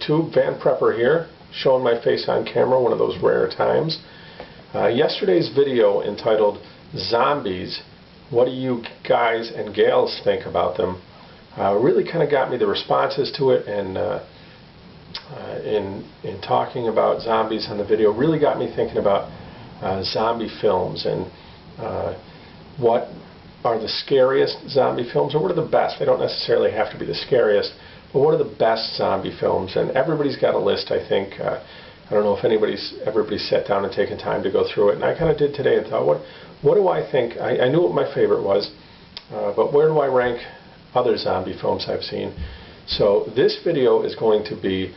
YouTube, Van Prepper here, showing my face on camera, one of those rare times. Yesterday's video entitled Zombies, what do you guys and gals think about them, really kind of got me, the responses to it, and in talking about zombies on the video, really got me thinking about zombie films and what are the scariest zombie films, or what are the best. They don't necessarily have to be the scariest, but what are the best zombie films? And everybody's got a list, I think. I don't know if everybody's sat down and taken time to go through it, and I kind of did today and thought, what do I think? I knew what my favorite was, but where do I rank other zombie films I've seen? So this video is going to be,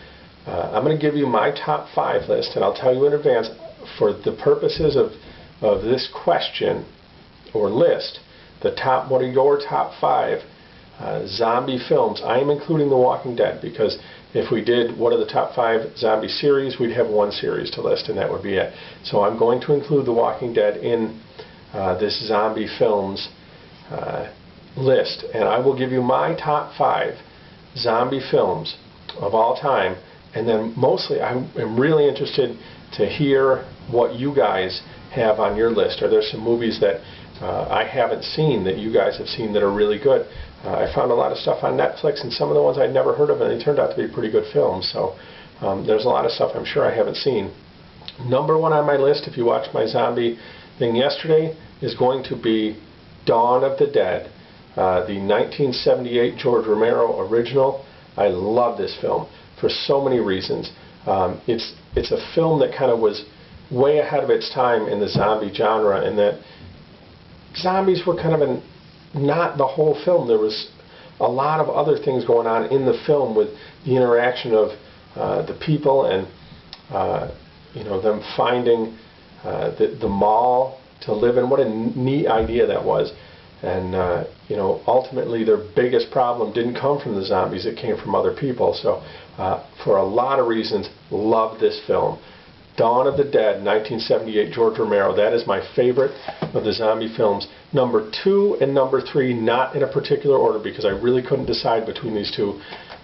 I'm going to give you my top 5 list, and I'll tell you in advance, for the purposes of this question or list, what are your top 5 zombie films? I am including The Walking Dead, because if we did what are the top 5 zombie series, we'd have one series to list, and that would be it. So I'm going to include The Walking Dead in this zombie films list, and I will give you my top 5 zombie films of all time, and then mostly I am really interested to hear what you guys have on your list. Are there some movies that I haven't seen that you guys have seen that are really good? I found a lot of stuff on Netflix, and some of the ones I'd never heard of, and they turned out to be pretty good films. So there's a lot of stuff I'm sure I haven't seen. Number 1 on my list, if you watched my zombie thing yesterday, is going to be Dawn of the Dead, the 1978 George Romero original. I love this film for so many reasons. It's a film that kind of was way ahead of its time in the zombie genre, in that zombies were kind of not the whole film. There was a lot of other things going on in the film with the interaction of the people and them finding the mall to live in. What a neat idea that was. And ultimately their biggest problem didn't come from the zombies, it came from other people. So for a lot of reasons, love this film. Dawn of the Dead, 1978, George Romero. That is my favorite of the zombie films. Number 2 and number 3, not in a particular order, because I really couldn't decide between these two.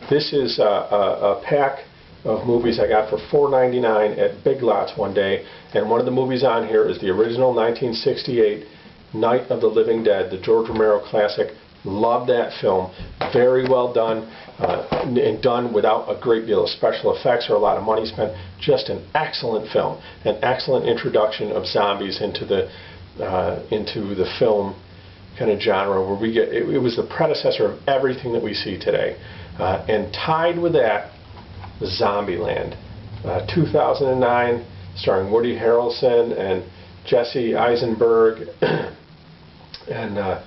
This is a pack of movies I got for $4.99 at Big Lots one day, and one of the movies on here is the original 1968 Night of the Living Dead, the George Romero classic. Love that film. Very well done, and done without a great deal of special effects or a lot of money spent. Just an excellent film, an excellent introduction of zombies into the film kind of genre, where we get it was the predecessor of everything that we see today. And tied with that, Zombieland, 2009, starring Woody Harrelson and Jesse Eisenberg and a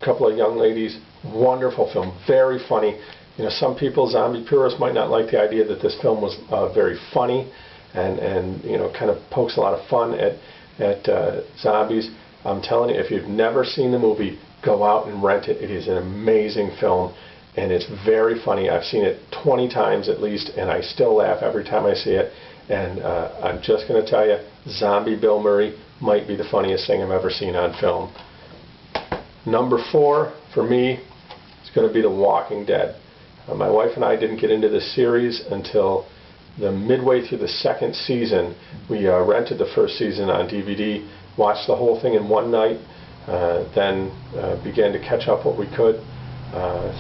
couple of young ladies. Wonderful film, very funny. Some people, zombie purists, might not like the idea that this film was very funny and kind of pokes a lot of fun at zombies. I'm telling you, if you've never seen the movie, go out and rent it. It is an amazing film, and it's very funny. I've seen it 20 times at least, and I still laugh every time I see it. And I'm just going to tell you, Zombie Bill Murray might be the funniest thing I've ever seen on film. Number 4 for me is going to be The Walking Dead. My wife and I didn't get into this series until the midway through the 2nd season. We rented the 1st season on DVD, watched the whole thing in one night, then began to catch up what we could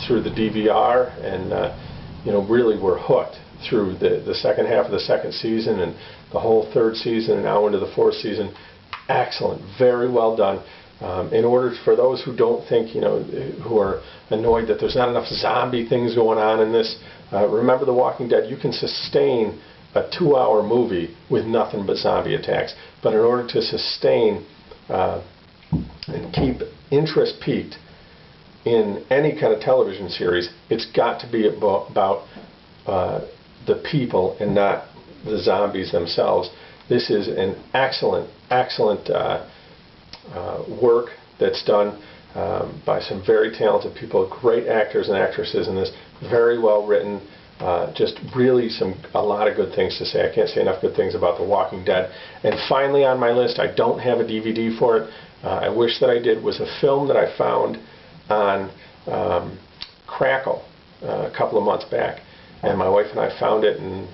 through the DVR, and really were hooked through the second half of the 2nd season and the whole 3rd season and now into the 4th season. Excellent, very well done. In order for those who don't think, who are annoyed that there's not enough zombie things going on in this, remember The Walking Dead. You can sustain a 2-hour movie with nothing but zombie attacks, but in order to sustain and keep interest peaked in any kind of television series, it's got to be about the people and not the zombies themselves. This is an excellent work that's done by some very talented people, great actors and actresses in this, very well written, just really a lot of good things to say. I can't say enough good things about The Walking Dead. And finally on my list, I don't have a DVD for it, I wish that I did, was a film that I found on Crackle a couple of months back. and my wife and I found it, and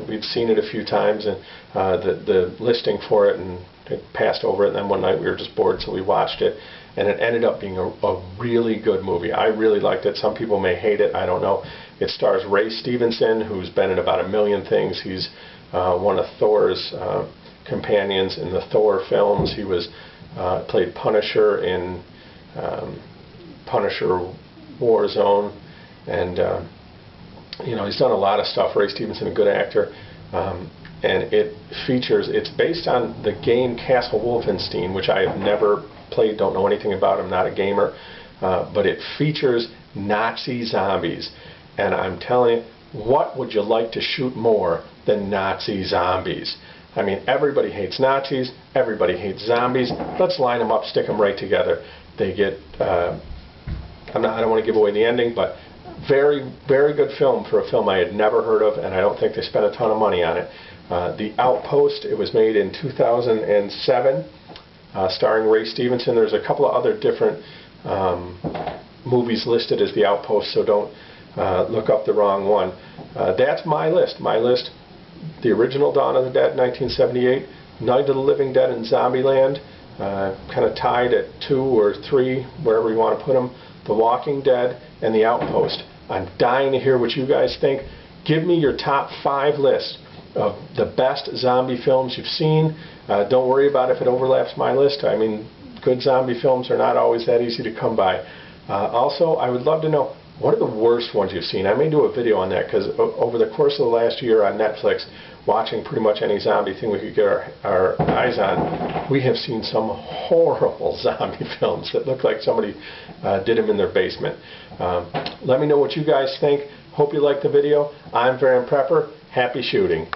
we'd seen it a few times, and the listing for it, and it passed over it, and then one night we were just bored, so we watched it, and it ended up being a really good movie. I really liked it. Some people may hate it, I don't know. It stars Ray Stevenson, who's been in about a million things. He's one of Thor's companions in the Thor films. He was played Punisher in Punisher Warzone, and he's done a lot of stuff. Ray Stevenson, a good actor, and it's based on the game Castle Wolfenstein, which I have never played, don't know anything about. I'm not a gamer, but it features Nazi zombies, and I'm telling you, what would you like to shoot more than Nazi zombies? I mean, everybody hates Nazis, everybody hates zombies. Let's line them up, stick them right together. They get, I don't want to give away the ending, but very, very good film for a film I had never heard of, and I don't think they spent a ton of money on it. The Outpost, it was made in 2007, starring Ray Stevenson. There's a couple of other different movies listed as The Outpost, so don't look up the wrong one. That's my list. My list: the original Dawn of the Dead, 1978, Night of the Living Dead and Zombieland, kind of tied at 2 or 3, wherever you want to put them, The Walking Dead, and The Outpost. I'm dying to hear what you guys think. Give me your top 5 list of the best zombie films you've seen. Don't worry about if it overlaps my list. I mean, good zombie films are not always that easy to come by. Also, I would love to know, what are the worst ones you've seen? I may do a video on that, because over the course of the last year on Netflix, watching pretty much any zombie thing we could get our eyes on, we have seen some horrible zombie films that look like somebody did them in their basement. Let me know what you guys think. Hope you liked the video. I'm Varan Prepper. Happy shooting.